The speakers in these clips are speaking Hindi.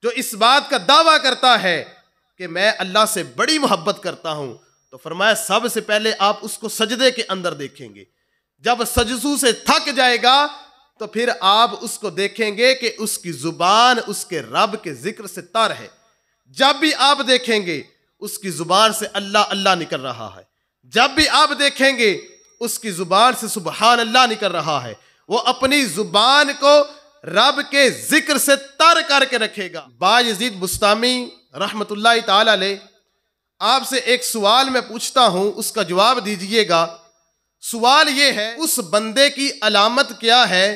जो इस बात का दावा करता है कि मैं अल्लाह से बड़ी मोहब्बत करता हूं, तो फरमाया सबसे पहले आप उसको सजदे के अंदर देखेंगे। जब सजदू से थक जाएगा तो फिर आप उसको देखेंगे कि उसकी जुबान उसके रब के जिक्र से तर है। जब भी आप देखेंगे उसकी जुबान से अल्लाह अल्लाह निकल रहा है, जब भी आप देखेंगे उसकी जुबान से सुबहान अल्लाह निकल रहा है, वो अपनी जुबान को रब के जिक्र से तर करके रखेगा। बायजीद बुस्तामी रहमतुल्लाह ताला अलैह, आपसे एक सवाल मैं पूछता हूं, उसका जवाब दीजिएगा। सवाल ये है, उस बंदे की अलामत क्या है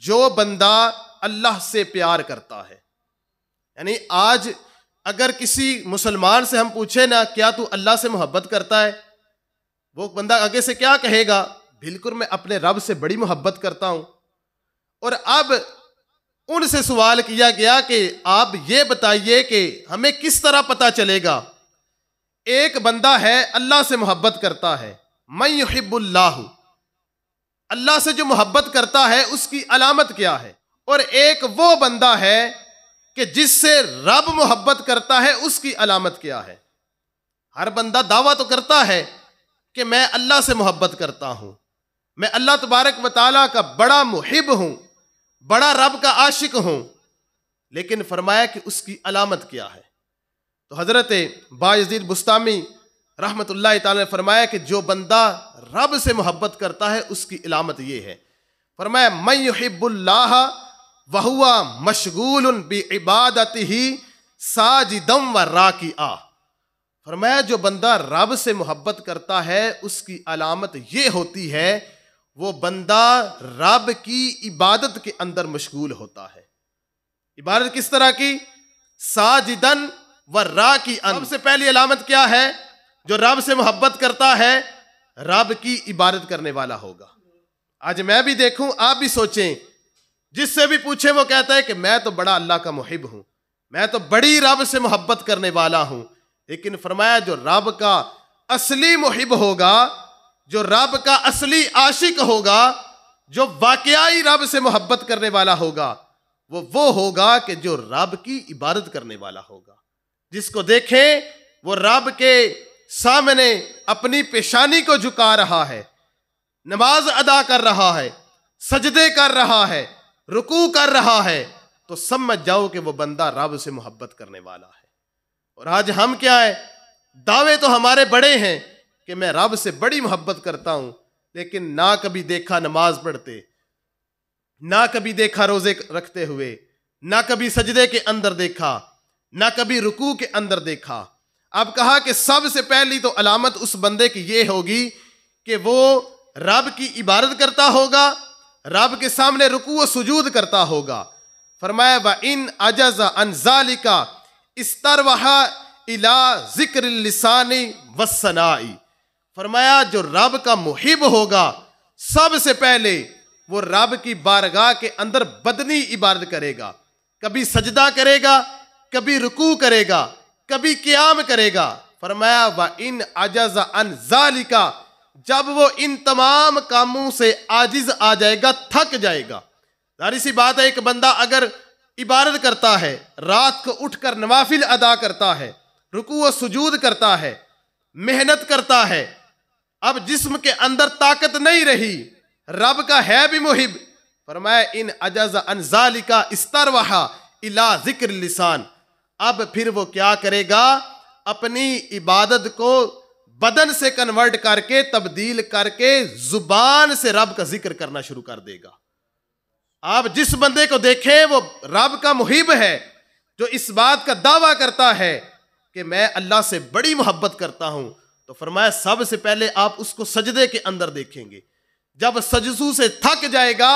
जो बंदा अल्लाह से प्यार करता है? यानी आज अगर किसी मुसलमान से हम पूछे ना, क्या तू अल्लाह से मोहब्बत करता है, वो बंदा आगे से क्या कहेगा? बिल्कुल, मैं अपने रब से बड़ी मोहब्बत करता हूं। और अब उनसे सवाल किया गया कि आप ये बताइए कि हमें किस तरह पता चलेगा एक बंदा है अल्लाह से मोहब्बत करता है, मैं युहिब्बुल्लाहु, अल्लाह से जो मोहब्बत करता है उसकी अलामत क्या है? और एक वो बंदा है कि जिससे रब मोहब्बत करता है, उसकी अलामत क्या है? हर बंदा दावा तो करता है कि मैं अल्लाह से मोहब्बत करता हूं, मैं अल्लाह तबारक व तआला का बड़ा मुहिब हूं, बड़ा रब का आशिक हूं, लेकिन फरमाया कि उसकी अलामत क्या है? तो हजरत बायजीद बुस्तामी रहमतुल्लाह ताला ने फरमाया कि जो बंदा रब से मोहब्बत करता है उसकी अलामत ये है। फरमाया मैं युहिब्बुल्लाह वहुवा मशगूलुन बिइबादतिही साजिदम व राकिआ। फरमाया जो बंदा रब से मोहब्बत करता है उसकी अलामत ये होती है, वो बंदा रब की इबादत के अंदर मशगूल होता है। इबादत किस तरह की? साजिदन व राकिअन। सबसे पहली अलामत क्या है? जो रब से मोहब्बत करता है रब की इबादत करने वाला होगा। आज मैं भी देखूं, आप भी सोचें, जिससे भी पूछे वो कहता है कि मैं तो बड़ा अल्लाह का मुहिब हूं, मैं तो बड़ी रब से मोहब्बत करने वाला हूं। लेकिन फरमाया जो रब का असली मुहिब होगा, जो रब का असली आशिक होगा, जो वाकई रब से मोहब्बत करने वाला होगा, वो होगा कि जो रब की इबादत करने वाला होगा। जिसको देखे वो रब के सामने अपनी पेशानी को झुका रहा है, नमाज अदा कर रहा है, सजदे कर रहा है, रुकू कर रहा है, तो समझ जाओ कि वो बंदा रब से मोहब्बत करने वाला है। और आज हम क्या है, दावे तो हमारे बड़े हैं कि मैं रब से बड़ी मोहब्बत करता हूं, लेकिन ना कभी देखा नमाज पढ़ते, ना कभी देखा रोजे रखते हुए, ना कभी सजदे के अंदर देखा, ना कभी रुकू के अंदर देखा। अब कहा कि सबसे पहली तो अलामत उस बंदे की ये होगी कि वो रब की इबादत करता होगा, रब के सामने रुकू व सुजूद करता होगा। फरमाया व इन अजज़ अन ज़ालिका इस्तरवहा इला ज़िक्र लिसानी वस्सनाई। फरमाया जो रब का मुहिब होगा सबसे पहले वो रब की बारगाह के अंदर बदनी इबादत करेगा, कभी सजदा करेगा, कभी रुकू करेगा, कभी क़ियाम करेगा। फरमाया व इन अजज़ अन ज़ालिका, जब वो इन तमाम कामों से आजिज आ जाएगा, थक जाएगा। जाहिर सी बात है, एक बंदा अगर इबादत करता है, रात को उठकर नवाफिल अदा करता है, रुकू व सुजूद करता है, मेहनत करता है, अब जिस्म के अंदर ताकत नहीं रही, रब का है भी मुहिब। फरमाया इन अजज़ अन ज़ालिका इस्तरवहा इला ज़िक्र लिसान। अब फिर वो क्या करेगा? अपनी इबादत को बदन से कन्वर्ट करके, तब्दील करके जुबान से रब का जिक्र करना शुरू कर देगा। आप जिस बंदे को देखें वो रब का मुहिब है, जो इस बात का दावा करता है कि मैं अल्लाह से बड़ी मोहब्बत करता हूं, तो फरमाया सबसे पहले आप उसको सजदे के अंदर देखेंगे। जब सजदू से थक जाएगा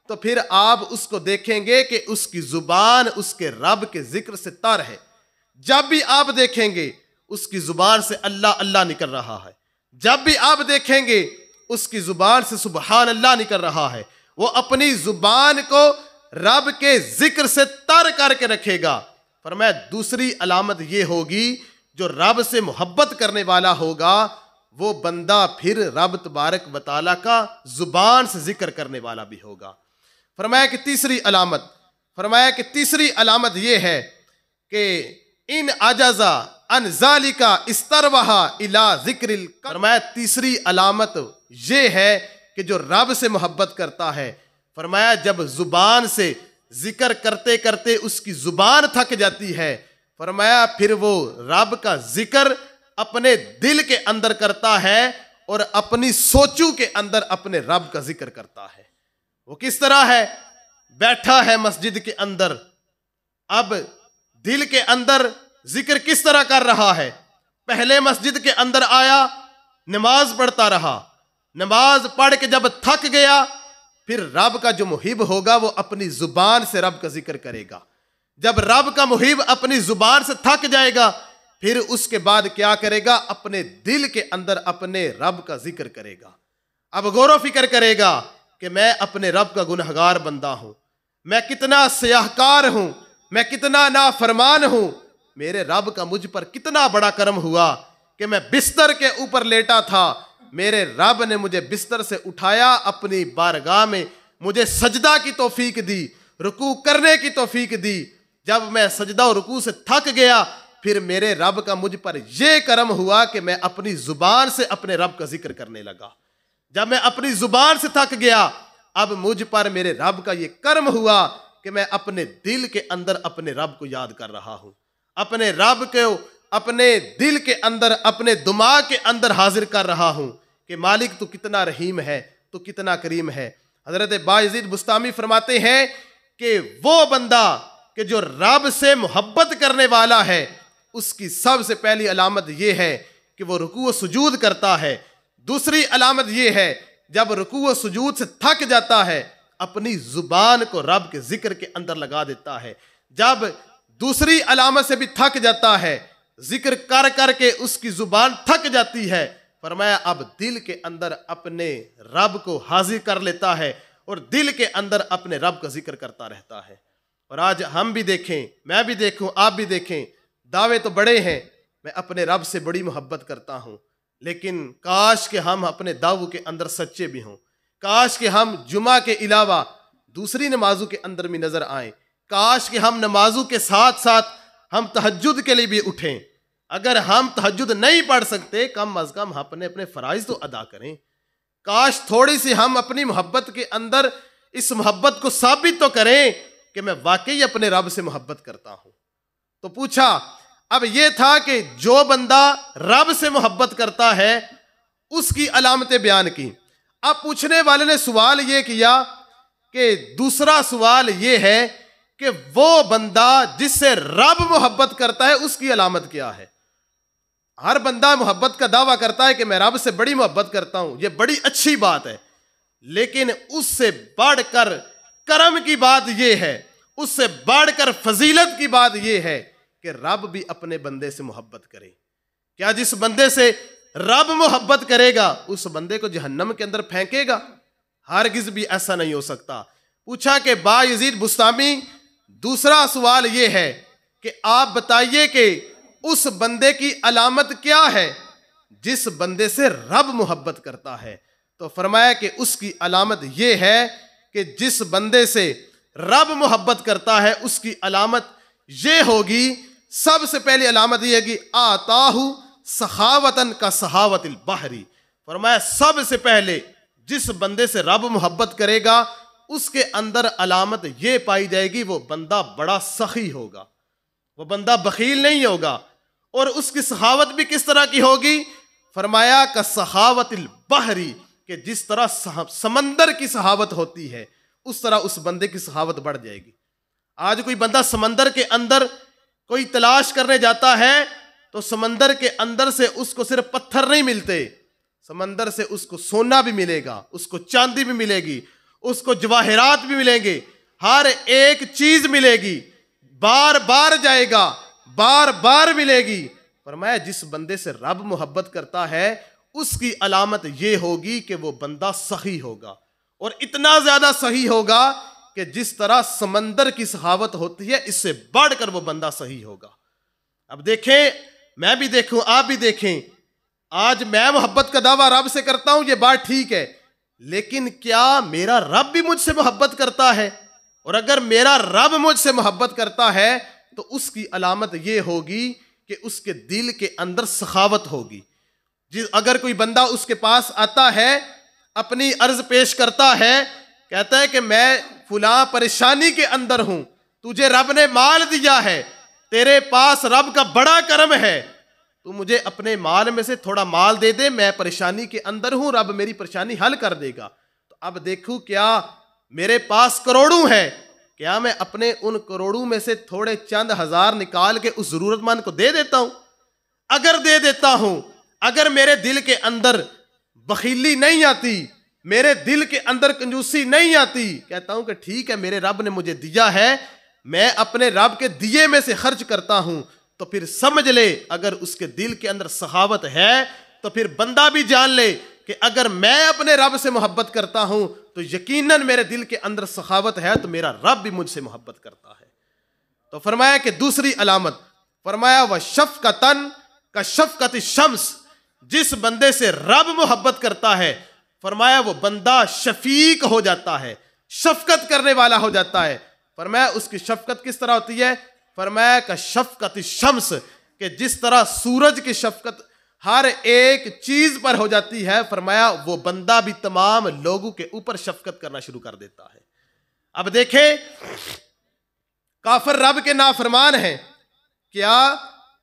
तो फिर आप उसको देखेंगे कि उसकी जुबान उसके रब के जिक्र से तर है। जब भी आप देखेंगे उसकी जुबान से अल्लाह अल्लाह निकल रहा है, जब भी आप देखेंगे उसकी जुबान से सुबहान अल्लाह निकल रहा है, वो अपनी जुबान को रब के जिक्र से तर करके रखेगा। फरमाया दूसरी अलामत ये होगी, जो रब से मोहब्बत करने वाला होगा वो बंदा फिर रब तबारक व तआला का जुबान से जिक्र करने वाला भी होगा। फरमाया कि तीसरी अलामत, फरमाया कि तीसरी अलामत यह है कि इन अजाजा अन ज़ालिका इस्तरवहा इला ज़िक्रिल। फरमाया तीसरी अलामत यह है कि जो रब से मोहब्बत करता है, फरमाया जब जुबान से जिक्र करते करते उसकी जुबान थक जाती है, फरमाया फिर वो रब का जिक्र अपने दिल के अंदर करता है और अपनी सोचों के अंदर अपने रब का जिक्र करता है। वो किस तरह है? बैठा है मस्जिद के अंदर, अब दिल के अंदर जिक्र किस तरह कर रहा है? पहले मस्जिद के अंदर आया, नमाज पढ़ता रहा, नमाज पढ़ के जब थक गया, फिर रब का जो मुहिब होगा वो अपनी जुबान से रब का जिक्र करेगा। जब रब का मुहिब अपनी जुबान से थक जाएगा, फिर उसके बाद क्या करेगा? अपने दिल के अंदर अपने रब का जिक्र करेगा। अब गौर फिक्र करेगा कि मैं अपने रब का गुनहगार बंदा हूं, मैं कितना सियाहकार हूं, मैं कितना नाफरमान हूं, मेरे रब का मुझ पर कितना बड़ा करम हुआ कि मैं बिस्तर के ऊपर लेटा था, मेरे रब ने मुझे बिस्तर से उठाया, अपनी बारगाह में मुझे सजदा की तौफीक दी, रुकू करने की तौफीक दी। जब मैं सजदा और रुकू से थक गया, फिर मेरे रब का मुझ पर यह करम हुआ कि मैं अपनी जुबान से अपने रब का जिक्र करने लगा। जब मैं अपनी जुबान से थक गया, अब मुझ पर मेरे रब का यह कर्म हुआ कि मैं अपने दिल के अंदर अपने रब को याद कर रहा हूं, अपने रब को अपने दिल के अंदर, अपने दिमाग के अंदर हाजिर कर रहा हूं कि मालिक तू कितना रहीम है, तू कितना करीम है। हजरत बायजीद बुस्तामी फरमाते हैं कि वो बंदा कि जो रब से मोहब्बत करने वाला है, उसकी सबसे पहली अलामत यह है कि वो रुकू व सुजूद करता है। दूसरी अलामत यह है जब रुकू व सुजूद से थक जाता है, अपनी जुबान को रब के जिक्र के अंदर लगा देता है। जब दूसरी अलामत से भी थक जाता है, जिक्र कर करके उसकी जुबान थक जाती है, फरमाया अब दिल के अंदर अपने रब को हाजिर कर लेता है और दिल के अंदर अपने रब का जिक्र करता रहता है। और आज हम भी देखें, मैं भी देखूं, आप भी देखें, दावे तो बड़े हैं, मैं अपने रब से बड़ी मोहब्बत करता हूं, लेकिन काश कि हम अपने दावों के अंदर सच्चे भी हों, काश कि हम जुमा के अलावा दूसरी नमाजों के अंदर भी नजर आएं, काश कि हम नमाजों के साथ साथ हम तहज्जुद के लिए भी उठें। अगर हम तहज्जुद नहीं पढ़ सकते, कम अज कम अपने अपने फराइज तो अदा करें। काश थोड़ी सी हम अपनी मोहब्बत के अंदर इस मोहब्बत को साबित तो करें कि मैं वाकई अपने रब से मोहब्बत करता हूं। तो पूछा, अब यह था कि जो बंदा रब से मोहब्बत करता है उसकी अलामतें बयान की। अब पूछने वाले ने सवाल यह किया कि दूसरा सवाल यह है कि वो बंदा जिससे रब मोहब्बत करता है उसकी अलामत क्या है? हर बंदा मोहब्बत का दावा करता है कि मैं रब से बड़ी मोहब्बत करता हूं, यह बड़ी अच्छी बात है, लेकिन उससे बढ़कर करम की बात यह है, उससे बढ़कर फजीलत की बात यह है कि रब भी अपने बंदे से मोहब्बत करे। क्या जिस बंदे से रब मोहब्बत करेगा उस बंदे को जहन्नम के अंदर फेंकेगा? हरगिज भी ऐसा नहीं हो सकता। पूछा कि बायजीद बुस्तामी, दूसरा सवाल यह है कि आप बताइए कि उस बंदे की अलामत क्या है जिस बंदे से रब मोहब्बत करता है? तो फरमाया कि उसकी अलामत यह है कि जिस बंदे से रब मोहब्बत करता है उसकी अलामत यह होगी, सबसे पहली अलामत यह है कि आताहु सखावतन का सहावतिल बहरी। फरमाया सबसे पहले जिस बंदे से रब मोहब्बत करेगा उसके अंदर अलामत यह पाई जाएगी, वो बंदा बड़ा सखी होगा, वो बंदा बखील नहीं होगा। और उसकी सहावत भी किस तरह की होगी? फरमाया का सहावतिल बहरी, कि जिस तरह समंदर की सहावत होती है उस तरह उस बंदे की सहावत बढ़ जाएगी। आज कोई बंदा समंदर के अंदर कोई तलाश करने जाता है तो समंदर के अंदर से उसको सिर्फ पत्थर नहीं मिलते, समंदर से उसको सोना भी मिलेगा, उसको चांदी भी मिलेगी, उसको जवाहरात भी मिलेंगे, हर एक चीज मिलेगी, बार बार जाएगा, बार बार मिलेगी। फरमाया जिस बंदे से रब मोहब्बत करता है उसकी अलामत यह होगी कि वो बंदा सही होगा, और इतना ज्यादा सही होगा कि जिस तरह समंदर की सहावत होती है इससे बढ़कर वो बंदा सही होगा। अब देखें, मैं भी देखूं, आप भी देखें, आज मैं मोहब्बत का दावा रब से करता हूं, ये बात ठीक है, लेकिन क्या मेरा रब भी मुझसे मोहब्बत करता है? और अगर मेरा रब मुझसे मोहब्बत करता है तो उसकी अलामत ये होगी कि उसके दिल के अंदर सखावत होगी। अगर कोई बंदा उसके पास आता है, अपनी अर्ज पेश करता है, कहता है कि मैं फुला परेशानी के अंदर हूं, तुझे रब ने माल दिया है, तेरे पास रब का बड़ा करम है, तू मुझे अपने माल में से थोड़ा माल दे दे, मैं परेशानी के अंदर हूं, रब मेरी परेशानी हल कर देगा। तो अब देखूं, क्या मेरे पास करोड़ों है, क्या मैं अपने उन करोड़ों में से थोड़े चंद हजार निकाल के उस जरूरतमंद को दे देता हूं? अगर दे देता हूं, अगर मेरे दिल के अंदर बखीली नहीं आती, मेरे दिल के अंदर कंजूसी नहीं आती, कहता हूं कि ठीक है, मेरे रब ने मुझे दिया है, मैं अपने रब के दिए में से खर्च करता हूं, तो फिर समझ ले अगर उसके दिल के अंदर सखावत है तो फिर बंदा भी जान ले कि अगर मैं अपने रब से मोहब्बत करता हूं तो यकीनन मेरे दिल के अंदर सखावत है, तो मेरा रब भी मुझसे मोहब्बत करता है। तो फरमाया कि दूसरी अलामत, फरमाया वह शफकतन का शफकत शम्स, जिस बंदे से रब मोहब्बत करता है, फरमाया वो बंदा शफीक हो जाता है, शफकत करने वाला हो जाता है। फरमाया उसकी शफकत किस तरह होती है? फरमाया का शफकत शम्स, कि जिस तरह सूरज की शफकत हर एक चीज पर हो जाती है, फरमाया वो बंदा भी तमाम लोगों के ऊपर शफकत करना शुरू कर देता है। अब देखे, काफिर रब के नाफरमान हैं, क्या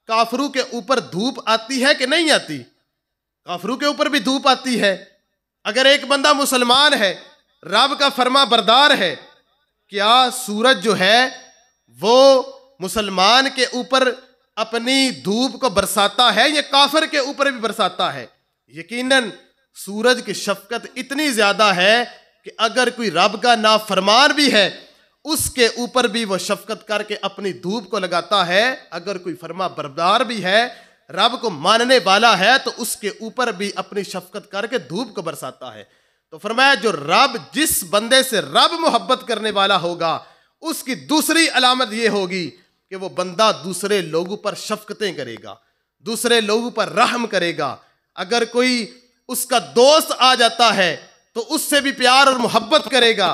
काफिरों के ऊपर धूप आती है कि नहीं आती? काफिरों के ऊपर भी धूप आती है। अगर एक बंदा मुसलमान है, रब का फरमा बरदार है, क्या सूरज जो है वो मुसलमान के ऊपर अपनी धूप को बरसाता है या काफिर के ऊपर भी बरसाता है? यकीनन सूरज की शफकत इतनी ज्यादा है कि अगर कोई रब का नाफरमान भी है, उसके ऊपर भी वो शफकत करके अपनी धूप को लगाता है। अगर कोई फरमा बरदार भी है, रब को मानने वाला है, तो उसके ऊपर भी अपनी शफकत करके धूप को बरसाता है। तो फरमाया जो रब, जिस बंदे से रब मोहब्बत करने वाला होगा, उसकी दूसरी अलामत ये होगी कि वो बंदा दूसरे लोगों पर शफकतें करेगा, दूसरे लोगों पर रहम करेगा। अगर कोई उसका दोस्त आ जाता है तो उससे भी प्यार और मोहब्बत करेगा।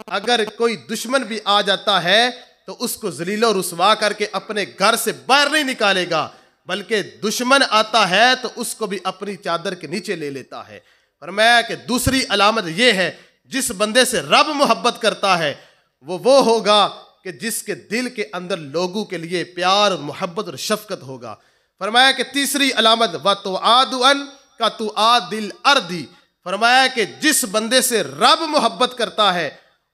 अगर कोई दुश्मन भी आ जाता है तो उसको जलीलो रुसवा करके अपने घर से बाहर नहीं निकालेगा, बल्कि दुश्मन आता है तो उसको भी अपनी चादर के नीचे ले लेता है। फरमाया कि दूसरी अलामत यह है, जिस बंदे से रब मोहब्बत करता है वो होगा कि जिसके दिल के अंदर लोगों के लिए प्यार और मोहब्बत और शफकत होगा। फरमाया कि तीसरी अलामत व तो आदुअन का तु आदिल अर्दी, फरमाया कि जिस बंदे से रब मोहब्बत करता है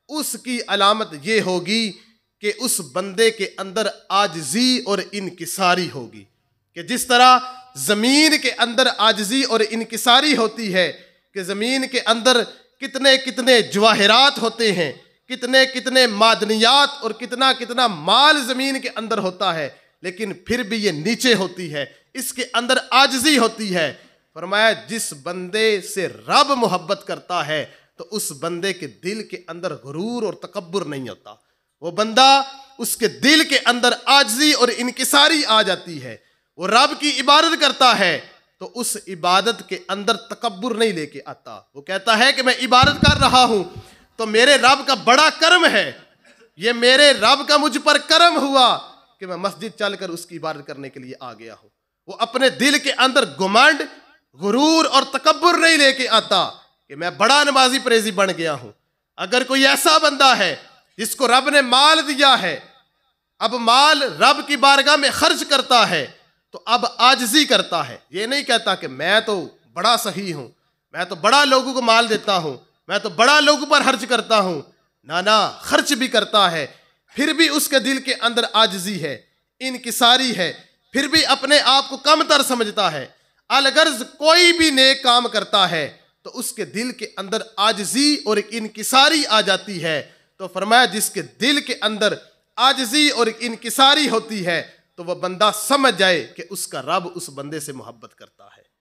उसकी अलामत ये होगी कि उस बंदे के अंदर आजिजी और इनकिसारी होगी। कि जिस तरह जमीन के अंदर आजिजी और इनकिसारी होती है, कि जमीन के अंदर कितने कितने जवाहिरात होते हैं, कितने कितने मादनियात और कितना कितना माल जमीन के अंदर होता है, लेकिन फिर भी ये नीचे होती है, इसके अंदर आजिजी होती है। फरमाया जिस बंदे से रब मोहब्बत करता है तो उस बंदे के दिल के अंदर गुरूर और तकब्बुर नहीं होता। वो बंदा, उसके दिल के अंदर आजिजी और इनकिसारी आ जाती है। वो रब की इबादत करता है तो उस इबादत के अंदर तकब्बुर नहीं लेके आता। वो कहता है कि मैं इबादत कर रहा हूं तो मेरे रब का बड़ा कर्म है, ये मेरे रब का मुझ पर कर्म हुआ कि मैं मस्जिद चलकर उसकी इबादत करने के लिए आ गया हूं। वो अपने दिल के अंदर गुमंड, गुरूर और तकब्बुर नहीं लेके आता कि मैं बड़ा नमाजी परहेजी बन गया हूं। अगर कोई ऐसा बंदा है जिसको रब ने माल दिया है, अब माल रब की बारगाह में खर्च करता है, तो अब आजिजी करता है। ये नहीं कहता कि मैं तो बड़ा सही हूं, मैं तो बड़ा लोगों को माल देता हूं, मैं तो बड़ा लोगों पर खर्च करता हूं। ना, खर्च भी करता है, फिर भी उसके दिल के अंदर आजिजी है, इनकिसारी है, फिर भी अपने आप को कमतर समझता है। अलगर्ज कोई भी नेक काम करता है तो उसके दिल के अंदर आजिजी और इनकिसारी आ जाती है। तो फरमाया जिसके दिल के अंदर आजिजी और इनकिसारी होती है तो वह बंदा समझ जाए कि उसका रब उस बंदे से मोहब्बत करता है।